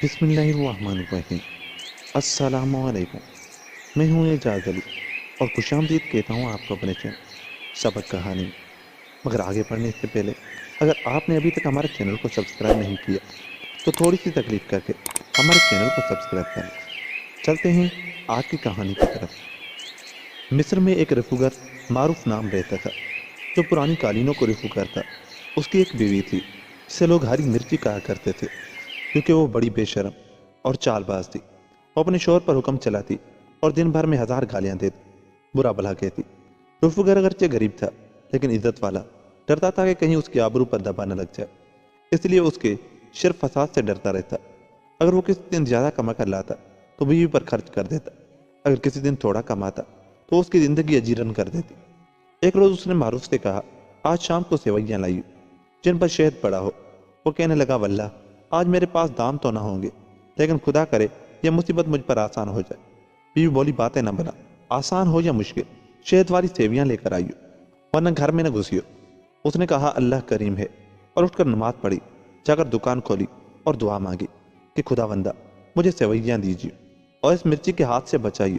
بسم اللہ الرحمن الرحیم۔ السلام علیکم، میں ہوں اعجاز علی اور خوش آمدید کہتا ہوں آپ کو اپنے چینل سبق کہانی میں۔ مگر آگے بڑھنے سے پہلے اگر آپ نے ابھی تک ہمارے چینل کو سبسکرائب نہیں کیا تو تھوڑی سی تکلیف کر کے ہمارے چینل کو سبسکرائب کر لیں۔ چلتے ہیں آج کی کہانی کی طرف۔ مصر میں ایک رفوگر معروف نام رہتا تھا جو پرانی قالینوں کو رفو کرتا۔ اس کی ایک بیوی تھی جسے لوگ ہری مرچی کہا کرتے تھے، کیونکہ وہ بڑی بے شرم اور چال باز تھی۔ وہ اپنے شوہر پر حکم چلاتی اور دن بھر میں 1000 گالیاں دیتی، برا بھلا کہتی۔ رفوگر اگرچہ غریب تھا لیکن عزت والا، ڈرتا تھا کہ کہیں اس کی آبرو پر دبا نہ لگ جائے، اس لیے اس کے شر فساد سے ڈرتا رہتا۔ اگر وہ کسی دن زیادہ کما کر لاتا تو بیوی پر خرچ کر دیتا، اگر کسی دن تھوڑا کماتا تو اس کی زندگی اجیرن کر دیتی۔ ایک روز اس نے معروف سے کہا، آج شام کو سیویاں لائیو جن پر شہد پڑا ہو۔ وہ کہنے لگا، واللہ آج میرے پاس دام تو نہ ہوں گے، لیکن خدا کرے یہ مصیبت مجھ پر آسان ہو جائے۔ بیوی بولی، باتیں نہ بنا، آسان ہو یا مشکل شہد والی سیویاں لے کر آئیو، ورنہ گھر میں نہ گھسیو۔ اس نے کہا، اللہ کریم ہے، اور اٹھ کر نماز پڑھی، جا کر دکان کھولی اور دعا مانگی کہ خدا بندہ مجھے سیویاں دیجیے اور اس مرچی کے ہاتھ سے بچائیو۔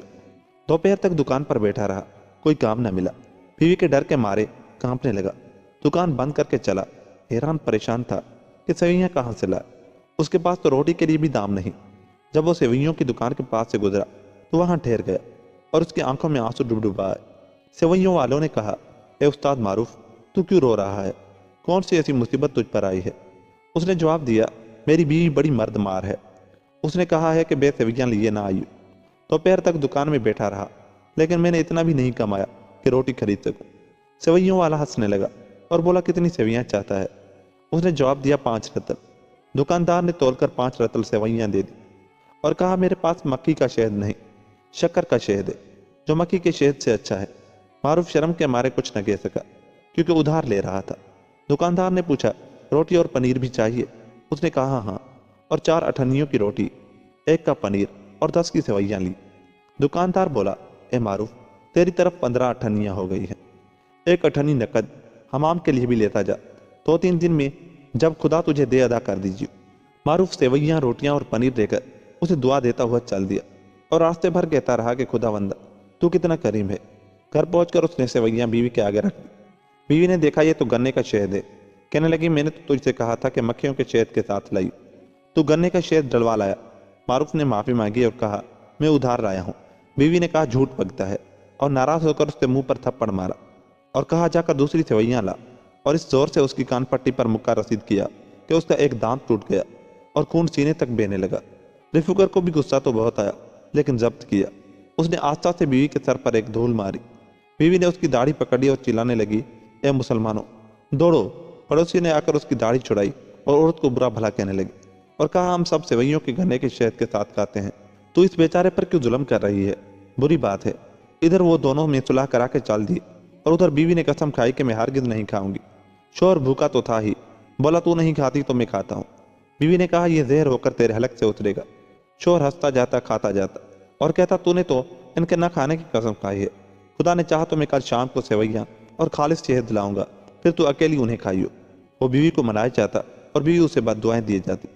دوپہر تک دکان پر بیٹھا رہا، کوئی کام نہ ملا۔ بیوی کے ڈر کے مارے کانپنے لگا، دکان بند کر کے چلا۔ حیران پریشان تھا کہ سیویاں کہاں سے لائے، اس کے پاس تو روٹی کے لیے بھی دام نہیں۔ جب وہ سیویوں کی دکان کے پاس سے گزرا تو وہاں ٹھہر گیا اور اس کی آنکھوں میں آنسو ڈبڈبا آئے۔ سیویوں والوں نے کہا، اے استاد معروف، تو کیوں رو رہا ہے؟ کون سی ایسی مصیبت تجھ پر آئی ہے؟ اس نے جواب دیا، میری بیوی بڑی مرد مار ہے، اس نے کہا ہے کہ بے سیویاں لیے نہ آئیو۔ دوپہر تک دکان میں بیٹھا رہا لیکن میں نے اتنا بھی نہیں کمایا کہ روٹی خرید سکوں۔ سیویوں والا ہنسنے لگا اور بولا، کتنی سیویاں چاہتا ہے؟ اس نے جواب دیا، 5 رتل۔ دکاندار نے تول کر 5 رتل سیویاں دے دی اور کہا، میرے پاس مکھی کا شہد نہیں، شکر کا شہد ہے جو مکھی کے شہد سے اچھا ہے۔ معروف شرم کے مارے کچھ نہ کہہ سکا کیونکہ ادھار لے رہا تھا۔ دکاندار نے پوچھا، روٹی اور پنیر بھی چاہیے؟ اس نے کہا، ہاں، اور 4 اٹھنیوں کی روٹی، 1 کا پنیر اور 10 کی سیویاں لی۔ دکاندار بولا، اے معروف، تیری طرف 15 اٹھنیاں ہو گئی ہیں، 1 اٹھنی نقد حمام کے لیے بھی لیتا جا، 2-3 دن میں جب خدا تجھے دے ادا کر دیجیے۔ معروف سیویاں، روٹیاں اور پنیر دے کر اسے دعا دیتا ہوا چل دیا اور راستے بھر کہتا رہا کہ خدا بندہ تو کتنا کریم ہے۔ گھر پہنچ کر اس نے سیویاں بیوی کے آگے رکھ دی۔ بیوی نے دیکھا یہ تو گنے کا شہد ہے، کہنے لگی، میں نے تو تجھ سے کہا تھا کہ مکھیوں کے شہد کے ساتھ لائی، تو گنے کا شہد ڈلوا لایا۔ معروف نے معافی مانگی اور کہا، میں ادھار لایا ہوں۔ بیوی نے کہا، جھوٹ بکتا ہے، اور ناراض ہو کر اس کے منہ پر تھپڑ مارا اور کہا، جا کر دوسری سیویاں لا، اور اس زور سے اس کی کان پٹی پر مکہ رسید کیا کہ اس کا ایک دانت ٹوٹ گیا اور خون سینے تک بہنے لگا۔ رفوگر کو بھی غصہ تو بہت آیا لیکن ضبط کیا۔ اس نے آستہ سے بیوی کے سر پر ایک دھول ماری۔ بیوی نے اس کی داڑھی پکڑی اور چلانے لگی، اے مسلمانوں دوڑو۔ پڑوسی نے آ کر اس کی داڑھی چھڑائی اور عورت کو برا بھلا کہنے لگی اور کہا، ہم سب سیویوں کے گنے کے شہد کے ساتھ کھاتے ہیں، تو اس بیچارے پر کیوں ظلم کر رہی ہے؟ بری بات ہے۔ ادھر وہ دونوں میں صلح کرا کے چل دیے اور ادھر بیوی نے قسم کھائی کہ میں ہرگز نہیں کھاؤں گی۔ شوہر بھوکا تو تھا ہی، بولا، تو نہیں کھاتی تو میں کھاتا ہوں۔ بیوی نے کہا، یہ زہر ہو کر تیرے حلق سے اترے گا۔ شوہر ہنستا جاتا، کھاتا جاتا اور کہتا، تو نے تو ان کے نہ کھانے کی قسم کھائی ہے، خدا نے چاہا تو میں کل شام کو سیویاں اور خالص شہد لاؤں گا، پھر تو اکیلی انہیں کھائیو۔ وہ بیوی کو منائے جاتا اور بیوی اسے بد دعائیں دیے جاتی۔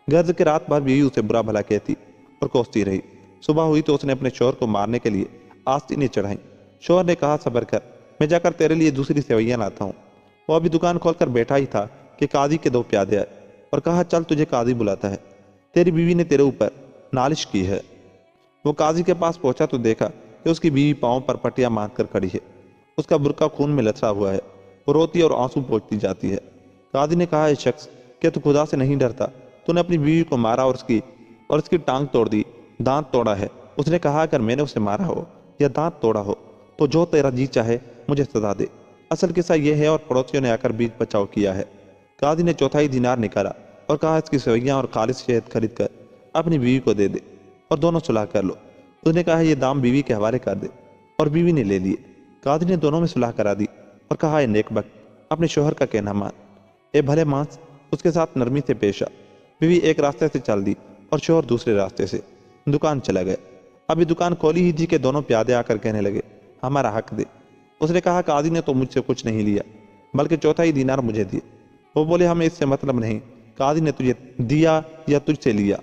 غرض کہ رات بھر بیوی اسے برا بھلا کہتی اور کوستی رہی۔ صبح ہوئی تو اس نے اپنے شوہر کو مارنے کے لیے آستینیں چڑھائیں۔ شوہر نے کہا، صبر کر، میں جا کر تیرے لیے دوسری سیویاں لاتا ہوں۔ وہ ابھی دکان کھول کر بیٹھا ہی تھا کہ قاضی کے 2 پیادے آئے اور کہا، چل تجھے قاضی بلاتا ہے، تیری بیوی نے تیرے اوپر نالش کی ہے۔ وہ قاضی کے پاس پہنچا تو دیکھا کہ اس کی بیوی پاؤں پر پٹیاں باندھ کر کھڑی ہے، اس کا برقع خون میں لتھڑا ہوا ہے، وہ روتی اور آنسو پوچھتی جاتی ہے۔ قاضی نے کہا، اے شخص، کیا تو خدا سے نہیں ڈرتا؟ تو نے اپنی بیوی کو مارا اور اس کی ٹانگ توڑ دی، دانت توڑا ہے۔ اس نے کہا، اگر میں نے اسے مارا ہو یا دانت توڑا ہو تو جو تیرا جی چاہے مجھے سزا دے۔ اصل قصہ یہ ہے، اور پڑوسیوں نے آ کر بیچ بچاؤ کیا ہے۔ قاضی نے 1/4 دینار نکالا اور کہا، اس کی سیویاں اور خالص شہد خرید کر اپنی بیوی کو دے دے اور دونوں صلح کر لو۔ اس نے کہا، یہ دام بیوی کے حوالے کر دے، اور بیوی نے لے لیے۔ قاضی نے دونوں میں صلح کرا دی اور کہا، اے نیک بخت، اپنے شوہر کا کہنا مان، اے بھلے مانس، اس کے ساتھ نرمی سے پیش آ۔ بیوی ایک راستے سے چل دی اور شوہر دوسرے راستے سے۔ دکان چلا گیا۔ ابھی دکان کھولی ہی تھی کہ دونوں پیادے آ کر کہنے لگے، ہمارا حق دے۔ اس نے کہا، قاضی نے تو مجھ سے کچھ نہیں لیا بلکہ 1/4 دینار مجھے دیے۔ وہ بولے، ہمیں اس سے مطلب نہیں، قاضی نے تجھے دیا یا تجھ سے لیا،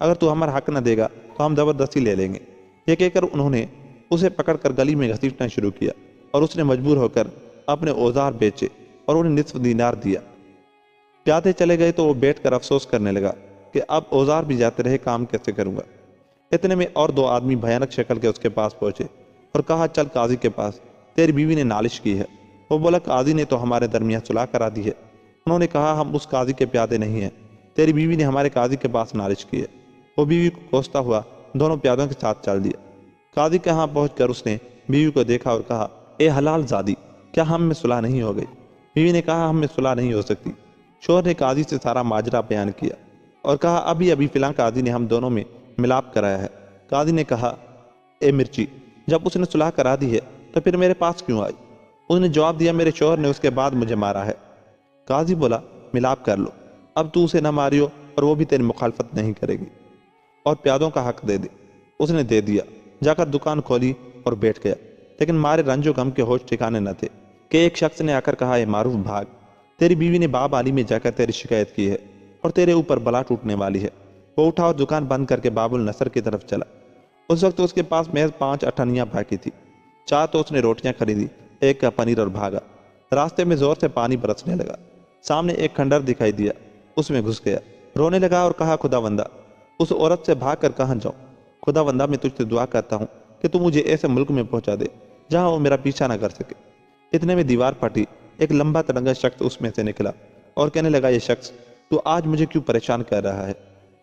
اگر تو ہمارا حق نہ دے گا تو ہم زبردستی لے لیں گے۔ یہ کہہ کر انہوں نے اسے پکڑ کر گلی میں گھسیٹنا شروع کیا اور اس نے مجبور ہو کر اپنے اوزار بیچے اور انہیں نصف دینار دیا۔ پیادے چلے گئے تو وہ بیٹھ کر افسوس کرنے لگا کہ اب اوزار بھی جاتے رہے، کام کیسے کروں گا۔ اتنے میں اور دو آدمی بھیانک شکل کے اس کے پاس پہنچے اور کہا، چل قاضی کے پاس، تیری بیوی نے نالش کی ہے۔ وہ بولا، قاضی نے تو ہمارے درمیان صلح کرا دی ہے۔ انہوں نے کہا، ہم اس قاضی کے پیادے نہیں ہیں، تیری بیوی نے ہمارے قاضی کے پاس نالش کی ہے۔ وہ بیوی کو کوستا ہوا دونوں پیادوں کے ساتھ چل دیا۔ قاضی کے ہاں پہنچ کر اس نے بیوی کو دیکھا اور کہا، اے حلال زادی، کیا ہم میں صلح نہیں ہو گئی؟ بیوی نے کہا، ہم میں صلح نہیں ہو سکتی۔ شوہر نے قاضی سے سارا ماجرا بیان کیا اور کہا، ابھی فلاں قاضی نے ہم دونوں میں ملاپ کرایا ہے۔ قاضی نے کہا، اے مرچی، جب اس نے صلح کرا دی ہے تو پھر میرے پاس کیوں آئی؟ اس نے جواب دیا، میرے شوہر نے اس کے بعد مجھے مارا ہے۔ قاضی بولا، ملاپ کر لو، اب تو اسے نہ ماریو اور وہ بھی تیری مخالفت نہیں کرے گی، اور پیادوں کا حق دے دے۔ اس نے دے دیا، جا کر دکان کھولی اور بیٹھ گیا، لیکن مارے رنج و غم کے ہوش ٹھکانے نہ تھے کہ ایک شخص نے آ کر کہا، اے معروف بھاگ، تیری بیوی نے باب علی میں جا کر تیری شکایت کی ہے اور تیرے اوپر بلا ٹوٹنے والی ہے۔ وہ اٹھا اور دکان بند کر کے باب النصر کی طرف چلا۔ اس وقت اس کے پاس محض 5 اٹھنیاں باقی تھی۔ 4 تو اس نے روٹیاں خریدی، 1 کا پنیر اور بھاگا۔ راستے میں زور سے پانی برسنے لگا۔ سامنے ایک کھنڈر دکھائی دیا، اس میں گھس گیا، رونے لگا اور کہا، خدا بندہ، اس عورت سے بھاگ کر کہاں جاؤں؟ خدا بندہ، میں تجھ سے دعا کرتا ہوں کہ تو مجھے ایسے ملک میں پہنچا دے جہاں وہ میرا پیچھا نہ کر سکے۔ اتنے میں دیوار پھٹی، ایک لمبا تڑنگا شخص اس میں سے نکلا اور کہنے لگا، یہ شخص تو آج مجھے کیوں پریشان کر رہا ہے؟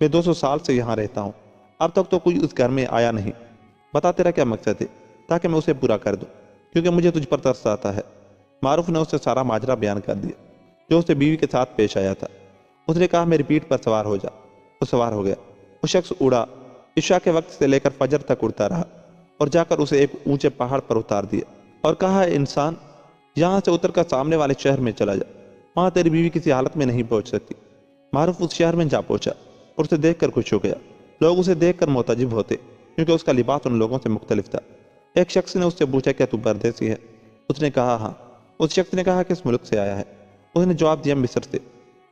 میں 200 سال سے یہاں رہتا ہوں، اب تک تو کوئی اس گھر میں آیا نہیں۔ بتا تیرا کیا مقصد ہے تاکہ میں اسے پورا کر دوں، کیونکہ مجھے تجھ پر ترس آتا ہے۔ معروف نے اسے سارا ماجرا بیان کر دیا جو اسے بیوی کے ساتھ پیش آیا تھا۔ اس نے کہا، میری پیٹھ پر سوار ہو جا۔ وہ سوار ہو گیا۔ وہ شخص اڑا، عشاء کے وقت سے لے کر فجر تک اڑتا رہا اور جا کر اسے ایک اونچے پہاڑ پر اتار دیا اور کہا، اے انسان، یہاں سے اتر کر سامنے والے شہر میں چلا جا، وہاں تیری بیوی کسی حالت میں نہیں پہنچ سکتی۔ معروف اس شہر میں جا پہنچا اور اسے دیکھ کر خوش ہو گیا۔ لوگ اسے دیکھ کر معتجب ہوتے کیونکہ اس کا لباس ان لوگوں سے مختلف تھا۔ ایک شخص نے اس سے پوچھا، کیا تو پردیسی ہے؟ اس نے کہا، ہاں۔ اس شخص نے کہا، کس ملک سے آیا ہے؟ اس نے جواب دیا، مصر سے۔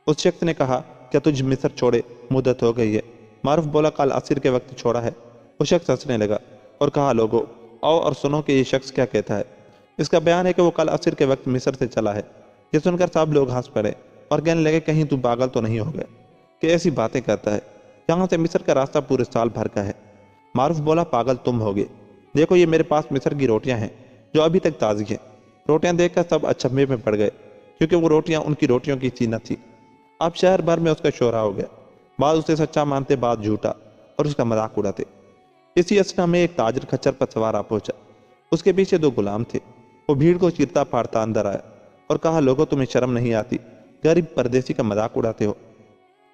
اس شخص نے کہا، کیا تجھ مصر چھوڑے مدت ہو گئی ہے؟ معروف بولا، کل عصر کے وقت چھوڑا ہے۔ وہ شخص ہنسنے لگا اور کہا، لوگو آؤ اور سنو کہ یہ شخص کیا کہتا ہے۔ اس کا بیان ہے کہ وہ کل عصر کے وقت مصر سے چلا ہے۔ یہ سن کر سب لوگ ہنس پڑے اور کہنے لگے، کہیں تو پاگل تو نہیں ہو گیا کہ ایسی باتیں کرتا ہے؟ یہاں سے مصر کا راستہ پورے سال بھر کا ہے۔ معروف بولا، پاگل تم ہوگے، دیکھو یہ میرے پاس مصر کی روٹیاں ہیں جو ابھی تک تازی ہیں۔ روٹیاں دیکھ کر سب اچنبھے میں پڑ گئے کیونکہ وہ روٹیاں ان کی روٹیوں کی سی نہ تھی۔ اب شہر بھر میں اس کا شہرہ ہو گیا، بعض اسے سچا مانتے، بعض جھوٹا، اور اس کا مذاق اڑاتے۔ اسی اسنا میں ایک تاجر کھچر پر سوار آ پہنچا، اس کے پیچھے 2 غلام تھے۔ وہ بھیڑ کو چیرتا پھاڑتا اندر آیا اور کہا، لوگوں تمہیں شرم نہیں آتی؟ غریب پردیسی کا مذاق اڑاتے ہو۔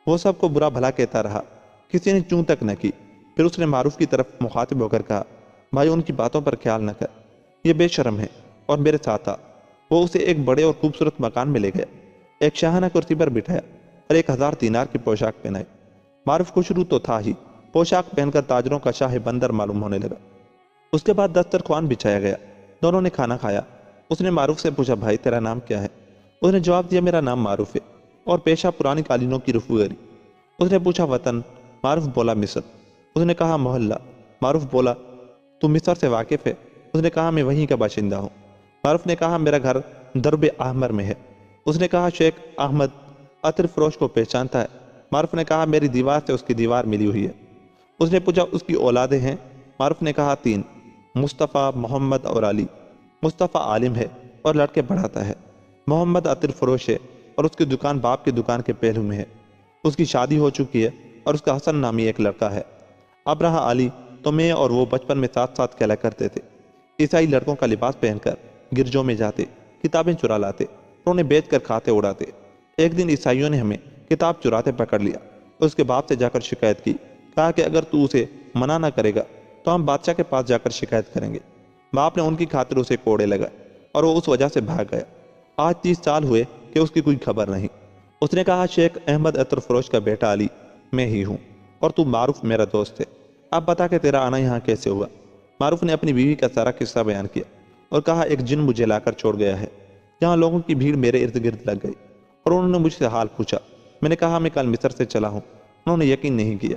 وہ سب کو برا بھلا کہتا رہا، کسی نے چوں تک نہ کی۔ پھر اس نے معروف کی طرف مخاطب ہو کر کہا، بھائی ان کی باتوں پر خیال نہ کر، یہ بے شرم ہے اور میرے ساتھ آ۔ وہ اسے ایک بڑے اور خوبصورت مکان میں لے گیا، ایک شاہانہ کرسی پر بٹھایا اور 1000 دینار کی پوشاک پہنائی۔ معروف خوشرو تو تھا ہی، پوشاک پہن کر تاجروں کا شاہ بندر معلوم ہونے لگا۔ اس کے بعد دسترخوان بچھایا گیا، دونوں نے کھانا کھایا۔ اس نے معروف سے پوچھا، بھائی تیرا نام کیا ہے؟ اس نے جواب دیا، میرا نام معروف ہے اور پیشہ پرانی قالینوں کی رفوگری۔ اس نے پوچھا، وطن؟ معروف بولا، مصر۔ اس نے کہا، محلہ؟ معروف بولا، تو مصر سے واقف ہے؟ اس نے کہا، میں وہیں کا باشندہ ہوں۔ معروف نے کہا، میرا گھر درب احمر میں ہے۔ اس نے کہا، شیخ احمد عطر فروش کو پہچانتا ہے؟ معروف نے کہا، میری دیوار سے اس کی دیوار ملی ہوئی ہے۔ اس نے پوچھا، اس کی اولادیں ہیں؟ معروف نے کہا، 3، مصطفیٰ، محمد اور علی۔ مصطفیٰ عالم ہے اور لڑکے پڑھاتا ہے۔ محمد عطر فروش ہے اور اس کی دکان باپ کی دکان کے پہلو میں ہے۔ اس کی شادی ہو چکی ہے اور اس کا حسن نامی ایک لڑکا ہے۔ اب رہا علی، تو میں اور وہ بچپن میں ساتھ ساتھ کھیلا کرتے تھے۔ عیسائی لڑکوں کا لباس پہن کر گرجوں میں جاتے، کتابیں چرا لاتے اور انہیں بیچ کر کھاتے اڑاتے۔ ایک دن عیسائیوں نے ہمیں کتاب چراتے پکڑ لیا، اس کے باپ سے جا کر شکایت کی، کہا کہ اگر تو اسے منع نہ کرے گا تو ہم بادشاہ کے پاس جا کر شکایت کریں گے۔ باپ نے ان کی خاطر اسے کوڑے لگا اور وہ اس وجہ سے بھاگ گیا۔ آج 30 سال ہوئے کہ اس کی کوئی خبر نہیں۔ اس نے کہا، شیخ احمد عطر فروش کا بیٹا علی میں ہی ہوں اور تو معروف میرا دوست ہے۔ اب بتا کہ تیرا آنا یہاں کیسے ہوا؟ معروف نے اپنی بیوی کا سارا قصہ بیان کیا اور کہا، ایک جن مجھے لا کر چھوڑ گیا ہے، جہاں لوگوں کی بھیڑ میرے ارد گرد لگ گئی اور انہوں نے مجھ سے حال پوچھا۔ میں نے کہا، میں کل مصر سے چلا ہوں۔ انہوں نے یقین نہیں کیا،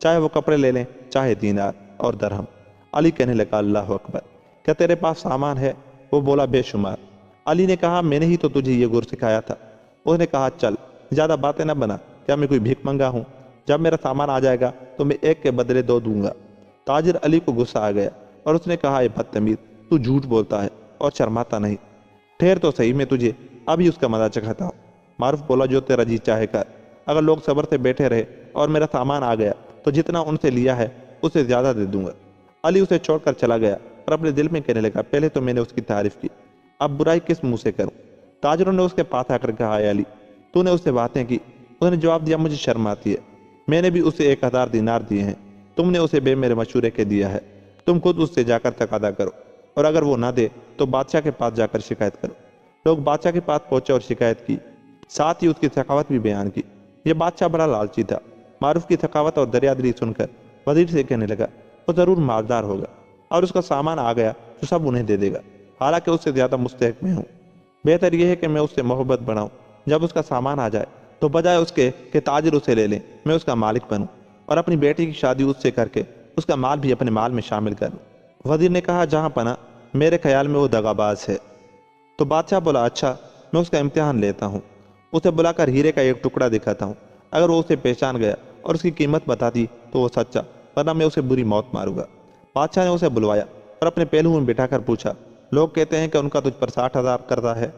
چاہے وہ کپڑے لے لیں چاہے دینار اور درہم۔ علی کہنے لگا اللہ اکبر، کیا تیرے پاس سامان ہے؟ وہ بولا بے شمار۔ علی نے کہا میں نے ہی تو تجھے یہ گر سکھایا تھا۔ اس نے کہا چل زیادہ باتیں نہ بنا، کیا میں کوئی بھیک منگا ہوں؟ جب میرا سامان آ جائے گا تو میں ایک کے بدلے دو دوں گا۔ تاجر علی کو غصہ آ گیا اور اس نے کہا اے بدتمیز، تو جھوٹ بولتا ہے اور شرماتا نہیں، ٹھہر تو صحیح، میں تجھے ابھی اس کا مزہ چکھاتا ہوں۔ معروف بولا جو تیرا جی چاہے کر، اگر لوگ صبر سے بیٹھے رہے اور میرا سامان آ گیا تو جتنا ان سے لیا ہے اس سے زیادہ دے دوں گا۔ علی اسے چھوڑ کر چلا گیا اور اپنے دل میں کہنے لگا پہلے تو میں نے اس کی تعریف کی، اب برائی کس منہ سے کروں؟ تاجروں نے اس کے پاس آ کر کہا اے علی، تو نے اس سے باتیں کی؟ اس نے جواب دیا مجھے شرم آتی ہے، میں نے بھی اسے 1000 دینار دیے ہیں، تم نے اسے بے میرے مشورے کے دیا ہے، تم خود اس سے جا کر تقاضا کرو، اور اگر وہ نہ دے تو بادشاہ کے پاس جا کر شکایت کرو۔ لوگ بادشاہ کے پاس پہنچے اور شکایت کی، ساتھ ہی اس کی سخاوت بھی بیان کی۔ یہ بادشاہ بڑا لالچی تھا۔ معروف کی سخاوت اور دریادری سن کر وزیر سے کہنے لگا وہ ضرور مالدار ہوگا اور اس کا سامان آ گیا تو سب انہیں دے دے گا، حالانکہ اس سے زیادہ مستحق میں ہوں۔ بہتر یہ ہے کہ میں اس سے محبت بڑھاؤں، جب اس کا سامان آ جائے تو بجائے اس کے کہ تاجر اسے لے لیں میں اس کا مالک بنوں اور اپنی بیٹی کی شادی اس سے کر کے اس کا مال بھی اپنے مال میں شامل کر لوں۔ وزیر نے کہا جہاں پناہ میرے خیال میں وہ دغاباز ہے۔ تو بادشاہ بولا اچھا میں اس کا امتحان لیتا ہوں، اسے بلا کر ہیرے کا ایک ٹکڑا دکھاتا ہوں، اگر وہ اسے پہچان گیا اور اس کی قیمت بتا دی تو وہ سچا، ورنہ میں اسے بری موت ماروں گا۔ بادشاہ نے اسے بلوایا اور اپنے پہلو میں بٹھا کر پوچھا لوگ کہتے ہیں کہ ان کا تجھ پر 60,000 قرضہ ہے؟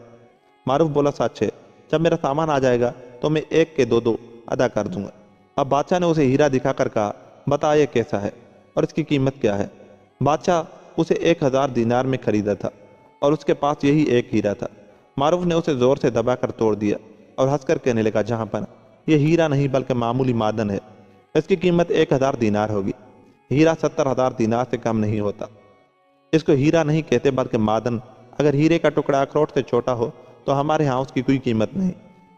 معروف بولا سچ ہے، جب میرا سامان آ جائے گا تو میں ایک کے دو ادا کر دوں گا۔ اب بادشاہ نے اسے ہیرا دکھا کر کہا بتا یہ کیسا ہے اور اس کی قیمت کیا ہے؟ بادشاہ اسے 1000 دینار میں خریدا تھا اور اس کے پاس یہی ایک ہیرا تھا۔ معروف نے اسے زور سے دبا کر توڑ دیا اور ہنس کر کہنے لگا جہاں پر یہ ہیرا نہیں بلکہ معمولی معدن ہے، اس کی قیمت 1000 دینار ہوگی، ہیرا 70,000 دینار سے کم نہیں ہوتا۔ اس کو ہیرا نہیں کہتے بلکہ معدن، اگر ہیرے کا ٹکڑا اخروٹ سے چھوٹا ہو تو ہمارے ہاں اس کی کوئی قیمت نہیں۔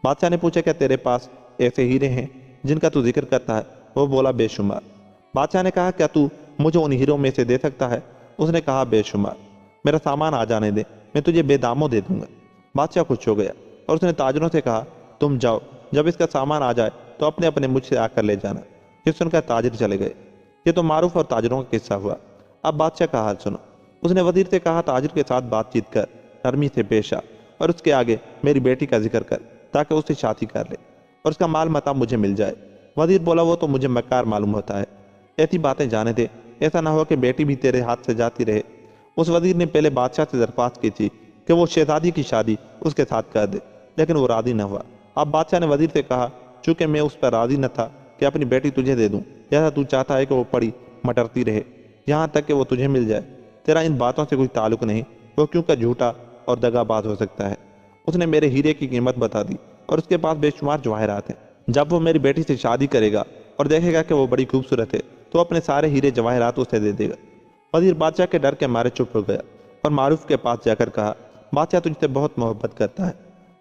بادشاہ نے پوچھا کیا تیرے پاس ایسے ہیرے ہیں جن کا تو ذکر کرتا ہے؟ وہ بولا بے شمار۔ بادشاہ نے کہا کیا تو مجھے ان ہیروں میں سے دے سکتا ہے؟ اس نے کہا بے شمار۔ میرا سامان آ جانے دے، میں تجھے بے داموں دے دوں گا۔ بادشاہ خوش ہو گیا اور اس نے تاجروں سے کہا تم جاؤ، جب اس کا سامان آ جائے تو اپنے اپنے مجھ سے آ کر لے جانا۔ یہ سن کر تاجر چلے گئے۔ یہ تو معروف اور تاجروں کا قصہ ہوا۔ اب بادشاہ کا حال سنو۔ اس نے وزیر سے کہا تاجر کے ساتھ بات چیت کر، نرمی سے پیش آ اور اس کے آگے میری بیٹی کا ذکر کر تاکہ اس سے شادی کر لے اور اس کا مال متا مجھے مل جائے۔ وزیر بولا وہ تو مجھے مکار معلوم ہوتا ہے، ایسی باتیں جانے دے، ایسا نہ ہو کہ بیٹی بھی تیرے ہاتھ سے جاتی رہے۔ اس وزیر نے پہلے بادشاہ سے درخواست کی تھی کہ وہ شہزادی کی شادی اس کے ساتھ کر دے، لیکن وہ راضی نہ ہوا۔ اب بادشاہ نے وزیر سے کہا چونکہ میں اس پر راضی نہ تھا کہ اپنی بیٹی تجھے دے دوں، جیسا تو چاہتا ہے کہ وہ پڑی مٹرتی رہے یہاں تک کہ وہ تجھے مل جائے، تیرا ان باتوں سے کوئی تعلق نہیں، وہ کیوں کا جھوٹا اور دغا باز ہو سکتا ہے۔ اس نے میرے ہیرے کی قیمت بتا دی اور اس کے پاس بے شمار جواہرات ہیں۔ جب وہ میری بیٹی سے شادی کرے گا اور دیکھے گا کہ وہ بڑی خوبصورت ہے تو اپنے سارے ہیرے جواہرات اسے دے دے گا۔ وزیر بادشاہ کے ڈر کے مارے چپ ہو گیا اور معروف کے پاس جا کر کہا بادشاہ تجھ سے بہت محبت کرتا ہے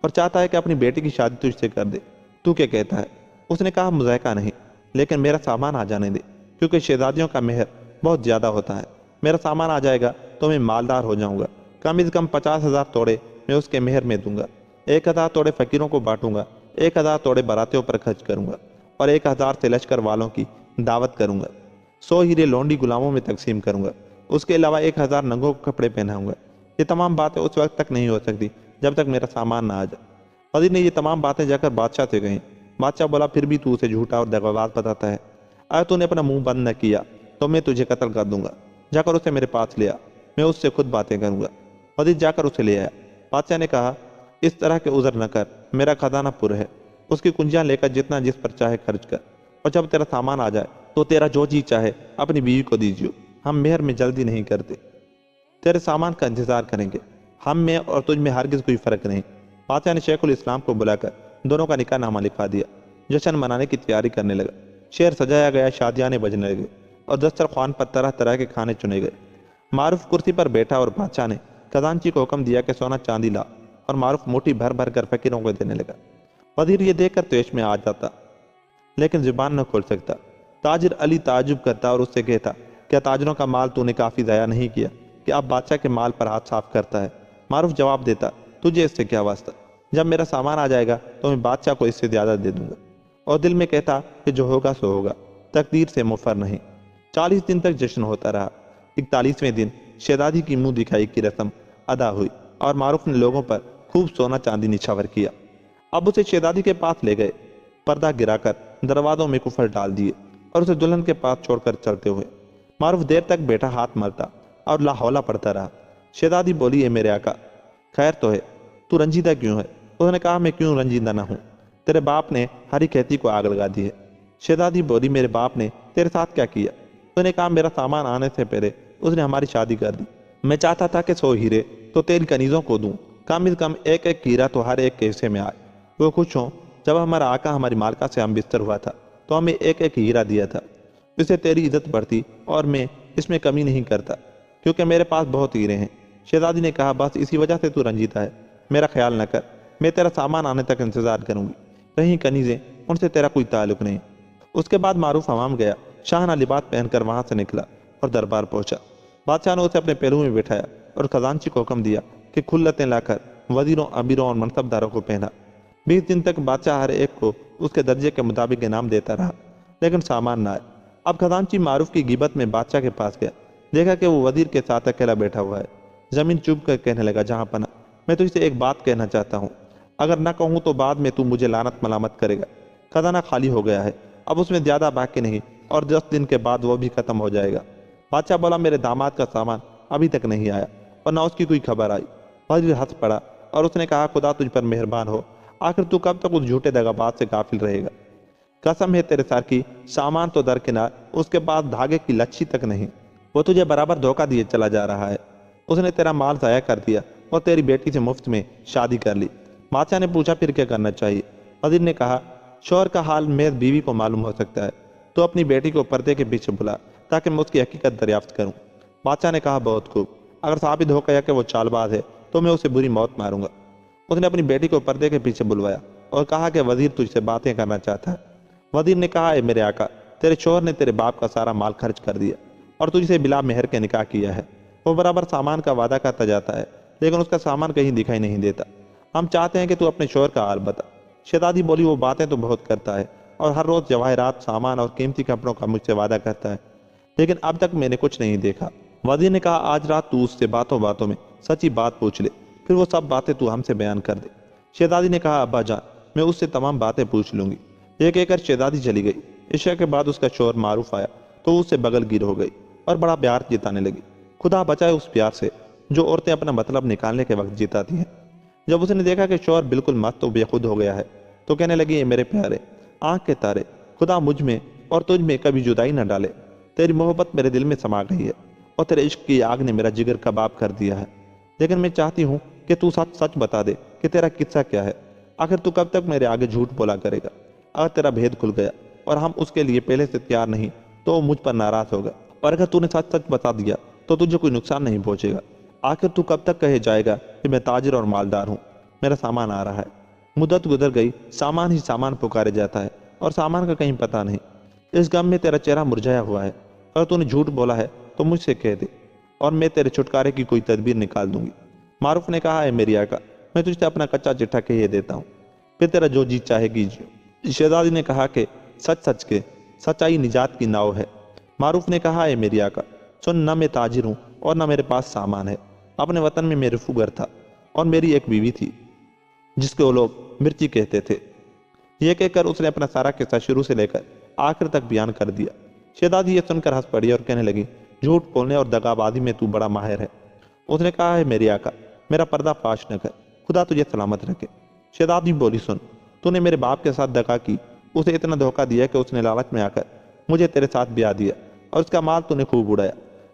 اور چاہتا ہے کہ اپنی بیٹی کی شادی تجھ سے کر دے، تو کیا کہتا ہے؟ اس نے کہا مذائقہ نہیں، لیکن میرا سامان آ جانے دے، کیونکہ شہزادیوں کا مہر بہت زیادہ ہوتا ہے۔ میرا سامان آ جائے گا تو میں مالدار ہو جاؤں گا، کم از کم 50,000 توڑے میں اس کے مہر میں دوں گا، 1000 توڑے فقیروں کو بانٹوں گا، 1000 توڑے براتیوں پر خرچ کروں گا اور 1000 سے لشکر والوں کی دعوت کروں گا، 100 ہیرے لونڈی غلاموں میں تقسیم کروں گا، اس کے علاوہ 1000 ننگوں کو کپڑے پہناؤں گا۔ یہ تمام باتیں اس وقت تک نہیں ہو سکتی جب تک میرا سامان نہ آ جائے۔ وزیر نے یہ تمام باتیں جا کر بادشاہ سے کہیں۔ بادشاہ بولا پھر بھی تو اسے جھوٹا اور دغاباز بتاتا ہے، اگر تو نے اپنا منہ بند نہ کیا تو میں تجھے قتل کر دوں گا، جا کر اسے میرے پاس لے آ، میں اس سے خود باتیں کروں گا۔ وزیر جا کر اسے لے آیا۔ بادشاہ نے کہا اس طرح کے عذر نہ کر، میرا خزانہ پر ہے، اس کی کنجیاں لے کر جتنا جس پر چاہے خرچ کر، اور جب تیرا سامان آ جائے تو تیرا جو جی چاہے اپنی بیوی کو دیجیو، ہم مہر میں جلدی نہیں کرتے، تیرے سامان کا انتظار کریں گے، ہم میں اور تجھ میں ہرگز کوئی فرق نہیں۔ بادشاہ نے شیخ الاسلام کو بلا کر دونوں کا نکاح نامہ لکھا دیا، جشن منانے کی تیاری کرنے لگا، شہر سجایا گیا، شادیانے بجنے لگے اور دسترخوان پر طرح طرح کے کھانے چنے گئے۔ معروف کرسی پر بیٹھا اور بادشاہ نے خزانچی کو حکم دیا کہ سونا چاندی لا، اور معروف موٹی بھر بھر کر فقیروں کو دینے لگا۔ وزیر یہ دیکھ کر تیش میں آ جاتا لیکن زبان نہ کھول سکتا۔ تاجر علی تعجب کرتا اور اس سے کہتا کیا تاجروں کا مال تو نے کافی ضائع نہیں کیا کہ اب بادشاہ کے مال پر ہاتھ صاف کرتا ہے؟ معروف جواب دیتا تجھے اس سے کیا واسطہ، جب میرا سامان آ جائے گا تو میں بادشاہ کو اس سے زیادہ دے دوں گا، اور دل میں کہتا کہ جو ہوگا سو ہوگا، تقدیر سے مفر نہیں۔ 40 دن تک جشن ہوتا رہا۔ 41ویں دن شہزادی کی منہ دکھائی کی رسم ادا ہوئی اور معروف نے لوگوں پر خوب سونا چاندی نچھاور کیا۔ اب اسے شہزادی کے پاس لے گئے، پردہ گرا کر دروازوں میں کفر ڈال دیے اور اسے دلہن کے پاس چھوڑ کر چلتے ہوئے۔ معروف دیر تک بیٹھا ہاتھ ملتا اور لا حولہ پڑھتا رہا۔ شہزادی بولی، اے میرے آقا، خیر تو ہے، تو رنجیدہ کیوں ہے؟ اس نے کہا، میں کیوں رنجیدہ نہ ہوں، تیرے باپ نے ہری کھیتی کو آگ لگا دی ہے۔ شہزادی بولی، میرے باپ نے تیرے ساتھ کیا کیا؟ اس نے کہا، میرا سامان آنے سے پہلے اس نے ہماری شادی کر دی۔ میں چاہتا تھا کہ 100 ہیرے تو تیری کنیزوں کو دوں، کم از کم ایک ایک ہیرا تو ہر ایک کے حصے میں آئے، وہ خوش ہوں۔ جب ہمارا آقا ہماری مالکہ سے ہم بستر ہوا تھا تو ہمیں ایک ایک ہیرا دیا تھا، اس سے تیری عزت بڑھتی اور میں اس میں کمی نہیں کرتا کیونکہ میرے پاس بہت ہیرے ہیں۔ شہزادی نے کہا، بس اسی وجہ سے تو رنجیدہ ہے، میرا خیال نہ کر، میں تیرا سامان آنے تک انتظار کروں گی، رہی کنیزیں ان سے تیرا کوئی تعلق نہیں۔ اس کے بعد معروف حمام گیا، شاہانہ لباس پہن کر وہاں سے نکلا اور دربار پہنچا۔ بادشاہ نے اسے اپنے پہلو میں بٹھایا اور خزانچی کو حکم دیا کہ کھلتیں لا کر وزیروں، امیروں اور منصب داروں کو پہنا۔ 20 دن تک بادشاہ ہر ایک کو اس کے درجے کے مطابق انعام دیتا رہا، لیکن سامان نہ آئے۔ اب خزانچی معروف کی غیبت میں بادشاہ کے پاس گیا، دیکھا کہ وہ وزیر کے ساتھ اکیلا بیٹھا ہوا ہے۔ زمین چوب کر کہنے لگا، جہاں پناہ، میں تجھ سے ایک بات کہنا چاہتا ہوں، اگر نہ کہوں تو بعد میں تو مجھے لعنت ملامت کرے گا۔ خزانہ خالی ہو گیا ہے، اب اس میں زیادہ باقی نہیں اور 10 دن کے بعد وہ بھی ختم ہو جائے گا۔ بادشاہ بولا، میرے داماد کا سامان ابھی تک نہیں آیا اور نہ اس کی کوئی خبر آئی۔ وزیر ہنس پڑا اور اس نے کہا، خدا تجھ پر مہربان ہو، آخر تو کب تک اس جھوٹے دغاباز سے غافل رہے گا؟ قسم ہے تیرے سر کی، سامان تو درکنار، اس کے بعد دھاگے کی لچھی تک نہیں، وہ تجھے برابر دھوکہ دیے چلا جا رہا ہے۔ اس نے تیرا مال ضائع کر دیا اور تیری بیٹی سے مفت میں شادی کر لی۔ بادشاہ نے پوچھا، پھر کیا کرنا چاہیے؟ وزیر نے کہا، شوہر کا حال میز بیوی کو معلوم ہو سکتا ہے، تو اپنی بیٹی کو پردے کے پیچھے بلا تاکہ میں اس کی حقیقت دریافت کروں۔ بادشاہ نے کہا، بہت خوب، اگر ثابت ہو گیا کہ وہ چال باز ہے تو میں اسے بری موت ماروں گا۔ اس نے اپنی بیٹی کو پردے کے پیچھے بلوایا اور کہا کہ وزیر تجھ سے باتیں کرنا چاہتا ہے۔ وزیر نے کہا، اے میرے آقا، تیرے شوہر نے تیرے باپ کا سارا مال خرچ کر دیا اور تجھ سے بلا مہر کے نکاح کیا ہے۔ وہ برابر سامان کا وعدہ کرتا جاتا ہے لیکن اس کا سامان کہیں دکھائی نہیں دیتا۔ ہم چاہتے ہیں کہ تو اپنے شوہر کا حال بتا۔ شہزادی بولی، وہ باتیں تو بہت کرتا ہے اور ہر روز جواہرات، سامان اور قیمتی کپڑوں کا مجھ سے وعدہ کرتا ہے، لیکن اب تک میں نے کچھ نہیں دیکھا۔ وزیر نے کہا، آج رات تو اس سے باتوں باتوں میں سچی بات پوچھ لے، پھر وہ سب باتیں تو ہم سے بیان کر دے۔ شہزادی نے کہا، ابا جان، میں اس سے تمام باتیں پوچھ لوں گی۔ یہ کہہ کر شہزادی چلی گئی۔ عشاء کے بعد اس کا شوہر معروف آیا تو اس سے بغل گیر ہو گئی اور بڑا پیار جتانے لگی۔ خدا بچائے اس پیار سے جو عورتیں اپنا مطلب نکالنے کے وقت جتاتی ہیں۔ جب اس نے دیکھا کہ شوہر بالکل مست و بے خود ہو گیا ہے تو کہنے لگی، اے میرے پیارے آنکھ کے تارے، خدا مجھ میں اور تجھ میں کبھی جدائی نہ ڈالے۔ تیری محبت میرے دل میں سما گئی ہے اور تیرے عشق کی آگ نے میرا جگر کباب کر دیا ہے، لیکن میں چاہتی ہوں کہ تو سچ سچ بتا دے کہ تیرا قصہ کیا ہے۔ آخر تو کب تک میرے آگے جھوٹ بولا کرے گا؟ اگر تیرا بھید کھل گیا اور ہم اس کے لیے پہلے سے تیار نہیں تو وہ مجھ پر ناراض ہوگا، اور اگر تو نے سچ سچ بتا دیا تو تجھے کوئی نقصان نہیں پہنچے گا۔ آخر تو کب تک کہے جائے گا کہ میں تاجر اور مالدار ہوں، میرا سامان آ رہا ہے۔ مدت گزر گئی، سامان ہی سامان پکارے جاتا ہے اور سامان کا کہیں پتہ نہیں۔ اس غم میں تیرا چہرہ مرجھایا ہوا ہے، اگر تو نے جھوٹ بولا ہے تو مجھ سے کہہ دے اور میں تیرے چھٹکارے کی کوئی تدبیر نکال دوں گی۔ معروف نے کہا، اے میری آقا، میں تجھ سے اپنا کچا چٹھا کہہ دیتا ہوں، پھر تیرا جو جی چاہے کیجیے۔ شہزادی نے کہا کہ سچ سچ کے، سچائی نجات کی ناؤ ہے۔ معروف نے کہا، اے میری آقا، سن، نہ میں تاجر ہوں اور نہ میرے پاس سامان ہے۔ اپنے وطن میں میرے فگر تھا اور میری ایک بیوی تھی جس کو لوگ مرچی کہتے تھے۔ یہ کہہ کر اس نے اپنا سارا قصہ شروع سے لے کر آخر تک بیان کر دیا۔ شہزادی یہ سن کر ہنس پڑی اور کہنے لگی، جھوٹ بولنے اور دغا بازی میں تو بڑا ماہر ہے۔ اس نے کہا، ہے میری آقا، میرا پردہ فاش نہ کر، خدا تجھے سلامت رکھے۔ شہزادی بولی، سن، تو نے میرے باپ کے ساتھ دغا کی، اسے اتنا دھوکہ دیا کہ اس نے لالچ میں آ کر مجھے تیرے ساتھ بیاہ دیا اور اس کا مال تو نے خوب اڑایا۔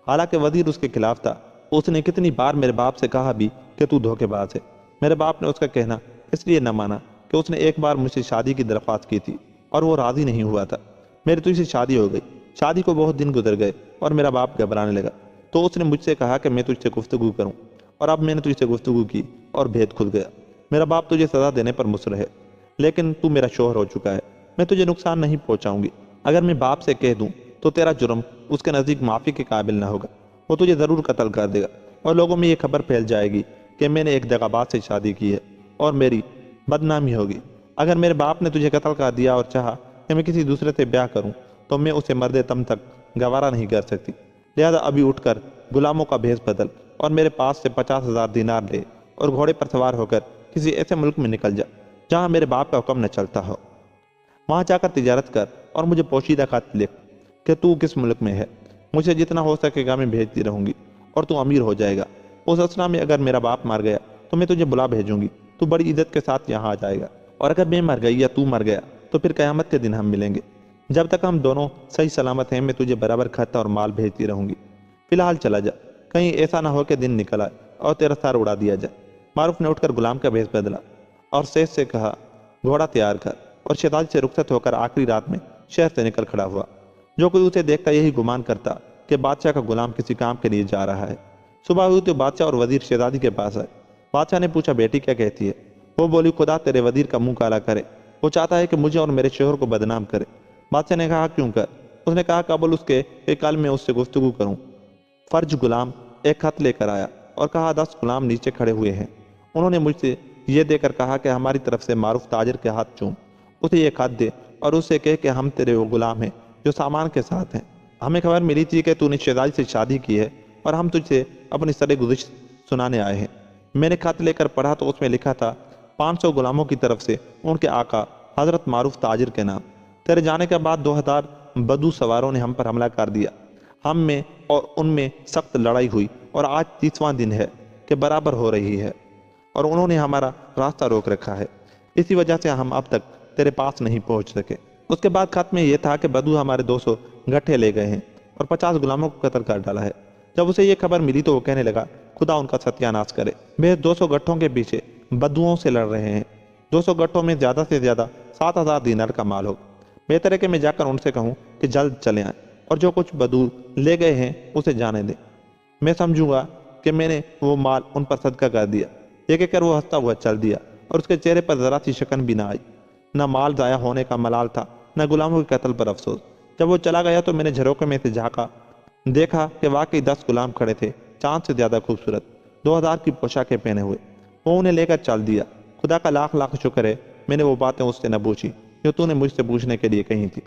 حالانکہ وزیر اس کے خلاف تھا، اس نے کتنی بار میرے باپ سے کہا بھی کہ تو دھوکے باز ہے۔ میرے باپ نے اس کا کہنا اس لیے نہ مانا کہ اس نے ایک بار مجھ سے شادی کی درخواست کی تھی اور وہ راضی نہیں ہوا تھا۔ میری تجھ سے شادی ہو گئی، شادی کو بہت دن گزر گئے اور میرا باپ گھبرانے لگا، تو اس نے مجھ سے کہا کہ میں تجھ سے گفتگو کروں، اور اب میں نے تجھ سے گفتگو کی اور بھید کھل گیا۔ میرا باپ تجھے سزا دینے پر مصر ہے، لیکن تو میرا شوہر ہو چکا ہے، میں تجھے نقصان نہیں پہنچاؤں گی۔ اگر میں باپ سے کہہ دوں تو تیرا جرم اس کے نزدیک معافی کے قابل نہ ہوگا، وہ تجھے ضرور قتل کر دے گا اور لوگوں میں یہ خبر پھیل جائے گی کہ میں نے ایک دغاباز سے شادی کی ہے اور میری بدنامی ہوگی۔ اگر میرے باپ نے تجھے قتل کر دیا اور چاہا کہ میں کسی دوسرے سے بیاہ کروں تو میں اسے مرد دم تک گوارا نہیں کر سکتی، لہذا ابھی اٹھ کر غلاموں کا بھیس بدل اور میرے پاس سے 50,000 دینار لے اور گھوڑے پر سوار ہو کر کسی ایسے ملک میں نکل جا جہاں میرے باپ کا حکم نہ چلتا ہو۔ وہاں جا کر تجارت کر اور مجھے پوشیدہ خط لکھ کہ تو کس ملک میں ہے، مجھے جتنا ہو سکے گا میں بھیجتی رہوں گی اور تو امیر ہو جائے گا۔ اس اسنا میں اگر میرا باپ مر گیا تو میں تجھے بلا بھیجوں گی، تو بڑی عزت کے ساتھ یہاں آ جائے گا، اور اگر میں مر گئی یا تو مر گیا تو پھر قیامت کے دن ہم ملیں گے۔ جب تک ہم دونوں صحیح سلامت ہیں میں تجھے برابر خط اور مال بھیجتی رہوں گی۔ فی الحال چلا جا، کہیں ایسا نہ ہو کہ دن نکل آئے اور تیرا سر اڑا دیا جائے۔ معروف نے اٹھ کر غلام کا بھیس بدلا اور سیف سے کہا گھوڑا تیار کر، اور شہزادی سے رخصت ہو کر آخری رات میں شہر سے نکل کھڑا ہوا۔ جو کوئی اسے دیکھتا یہی گمان کرتا کہ بادشاہ کا غلام کسی کام کے لیے جا رہا ہے۔ صبح ہوئی تو بادشاہ اور وزیر شہزادی کے پاس آئے۔ بادشاہ نے پوچھا بیٹی کیا کہتی ہے؟ وہ بولی خدا تیرے وزیر کا منہ کالا کرے، وہ چاہتا ہے کہ مجھے اور میرے شوہر کو بدنام کرے۔ بادشاہ نے کہا کیوں کر؟ اس نے کہا قبل اس کے کہ کل میں اس سے گفتگو کروں۔ فرج غلام ایک خط لے کر آیا اور کہا 10 غلام نیچے کھڑے ہوئے ہیں، انہوں نے مجھ سے یہ دے کر کہا کہ ہماری طرف سے معروف تاجر کے ہاتھ چوم، اسے یہ خط دے اور اسے کہے کہ ہم تیرے وہ غلام ہیں جو سامان کے ساتھ ہیں۔ ہمیں خبر ملی تھی کہ تو نے شہزادی سے شادی کی ہے اور ہم تجھ سے اپنی سر گزشت سنانے آئے ہیں۔ میں نے خط لے کر پڑھا تو اس میں لکھا تھا 500 غلاموں کی طرف سے ان کے آقا حضرت معروف تاجر کے نام۔ تیرے جانے کے بعد 2000 بدو سواروں نے ہم پر حملہ کر دیا، ہم میں اور ان میں سخت لڑائی ہوئی اور آج 30واں دن ہے کہ برابر ہو رہی ہے، اور انہوں نے ہمارا راستہ روک رکھا ہے، اسی وجہ سے ہم اب تک تیرے پاس نہیں پہنچ سکے۔ اس کے بعد خط میں یہ تھا کہ بدو ہمارے 200 گٹھے لے گئے ہیں اور 50 غلاموں کو قتل کر ڈالا ہے۔ جب اسے یہ خبر ملی تو وہ کہنے لگا خدا ان کا ستیہ ناش کرے، وہ 200 گٹھوں کے پیچھے بدوؤں سے لڑ رہے ہیں۔ 200 گٹھوں میں زیادہ سے زیادہ 7,000 دینار کا مال ہو، بہتر ہے کہ میں جا کر ان سے کہوں کہ جلد چلے آئیں اور جو کچھ بدو لے گئے ہیں اسے جانے دیں، میں سمجھوں گا کہ میں نے وہ مال ان پر صدقہ کر دیا۔ یہ کہہ کر وہ ہنستا ہوا چل دیا اور اس کے چہرے پر ذرا سی شکن بھی نہ آئی، نہ مال ضائع ہونے کا ملال تھا نہ غلاموں کے قتل پر افسوس۔ جب وہ چلا گیا تو میں نے جھروکے میں سے جھانکا، دیکھا کہ واقعی 10 غلام کھڑے تھے، چاند سے زیادہ خوبصورت، 2000 کی پوشاکیں پہنے ہوئے۔ وہ انہیں لے کر چل دیا۔ خدا کا لاکھ لاکھ شکر ہے میں نے وہ باتیں اس سے نہ پوچھی جو تو نے مجھ سے پوچھنے کے لیے کہی تھی،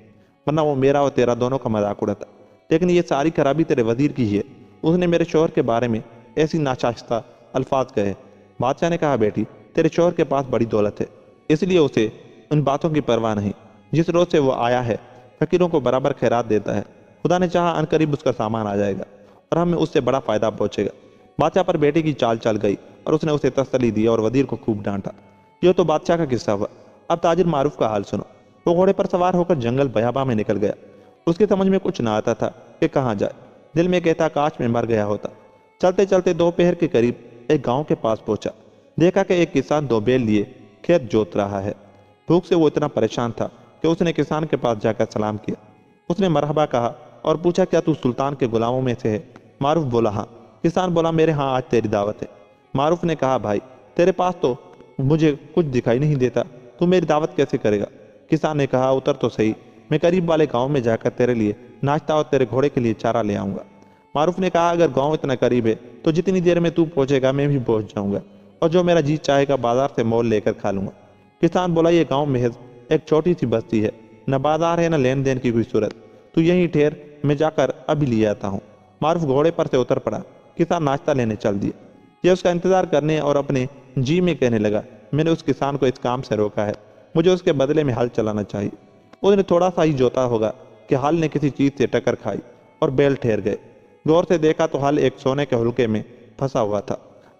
ورنہ وہ میرا اور تیرا دونوں کا مذاق اڑاتا۔ لیکن یہ ساری خرابی تیرے وزیر کی ہی ہے، اس نے میرے شوہر کے بارے میں ایسی ناشائستہ الفاظ کہے۔ بادشاہ نے کہا بیٹی تیرے شوہر کے پاس بڑی دولت ہے، اس لیے اسے ان باتوں کی پرواہ نہیں۔ جس روز سے وہ آیا ہے فقیروں کو برابر خیرات دیتا ہے، خدا نے چاہا ان قریب اس کا سامان آ جائے گا اور ہمیں اس سے بڑا فائدہ پہنچے گا۔ بادشاہ پر بیٹے کی چال چل گئی اور اس نے اسے تسلی دی اور وزیر کو خوب ڈانٹا۔ یہ تو بادشاہ کا قصہ ہوا، اب تاجر معروف کا حال سنو۔ وہ گھوڑے پر سوار ہو کر جنگل بیاباں میں نکل گیا۔ اس کی سمجھ میں کچھ نہ آتا تھا کہ کہاں جائے، دل میں کہتا کاش میں مر گیا ہوتا۔ چلتے چلتے دوپہر کے قریب ایک گاؤں کے پاس پہنچا، دیکھا کہ ایک کسان 2 بیل لیے کھیت جوت رہا ہے۔ بھوک سے وہ اتنا پریشان تھا کہ اس نے کسان کے پاس جا کر سلام کیا۔ اس نے مرحبا کہا اور پوچھا کیا تو سلطان کے غلاموں میں سے ہے؟ معروف بولا ہاں۔ کسان بولا میرے ہاں آج تیری دعوت ہے۔ معروف نے کہا بھائی تیرے پاس تو مجھے کچھ دکھائی نہیں دیتا، تو میری دعوت کیسے کرے گا؟ کسان نے کہا اتر تو صحیح، میں قریب والے گاؤں میں جا کر تیرے لیے ناشتہ اور تیرے گھوڑے کے لیے چارہ لے آؤں گا۔ معروف نے کہا اگر گاؤں اتنا قریب ہے تو جتنی دیر میں تو پہنچے گا میں بھی پہنچ جاؤں گا، اور جو میرا جی چاہے گا بازار سے مول لے کر کھا لوں گا۔ کسان بولا یہ گاؤں محض ایک چھوٹی سی بستی ہے، نہ بازار ہے نہ لین دین کی کوئی صورت، تو یہیں ٹھہر، میں جا کر ابھی لے آتا ہوں۔ معروف گھوڑے پر سے اتر پڑا۔ کسان ناشتہ لینے چل دیا۔ یہ اس کا انتظار کرنے اور اپنے جی میں کہنے لگا میں نے اس کسان کو اس کام سے روکا ہے، مجھے اس کے بدلے میں ہل چلانا چاہیے۔ اس نے تھوڑا سا ہی جوتا ہوگا کہ ہل نے کسی چیز سے ٹکر کھائی اور بیل ٹھہر گئے۔ غور سے دیکھا تو ہل ایک سونے کے حلقے میں پھنسا ہوا تھا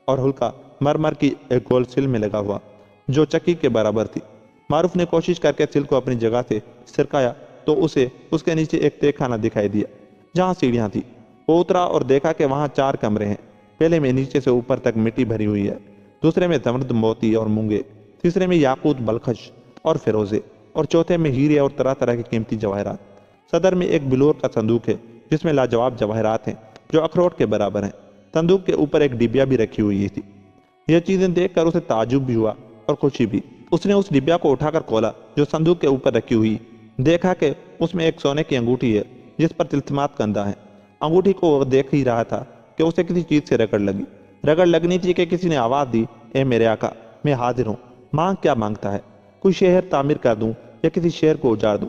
اور حلقہ مرمر کی ایک گول سل میں لگا ہوا جو چکی کے برابر تھی۔ معروف نے کوشش کر کے سل کو اپنی جگہ سے سرکایا تو اسے اس کے نیچے ایک تہ خانہ دکھائی دیا جہاں سیڑھیاں تھیں۔ وہ اترا اور دیکھا کہ وہاں 4 کمرے ہیں۔ پہلے میں نیچے سے اوپر تک مٹی بھری ہوئی ہے، دوسرے میں زمرد موتی اور مونگے، تیسرے میں یاقوت بلخش اور فیروزے، اور چوتھے میں ہیرے اور طرح طرح کی قیمتی جواہرات۔ صدر میں ایک بلور کا صندوق ہے جس میں لاجواب جواہرات ہیں جو اخروٹ کے برابر ہیں۔ صندوق کے اوپر ایک ڈبیا بھی رکھی ہوئی تھی۔ یہ چیزیں دیکھ کر اسے تعجب بھی ہوا اور خوشی بھی۔ اس نے اس ڈبیا کو اٹھا کر کھولا جو صندوق کے اوپر رکھی ہوئی، دیکھا کہ اس میں ایک سونے کی انگوٹھی ہے جس پر تلسمات کندہ ہیں۔ انگوٹھی کو وہ دیکھ ہی رہا تھا کہ اسے کسی چیز سے رگڑ لگی۔ رگڑ لگنی تھی کہ کسی نے آواز دی اے میرے آقا میں حاضر ہوں، مانگ کیا مانگتا ہے؟ کوئی شہر تعمیر کر دوں یا کسی شہر کو اجاڑ دوں؟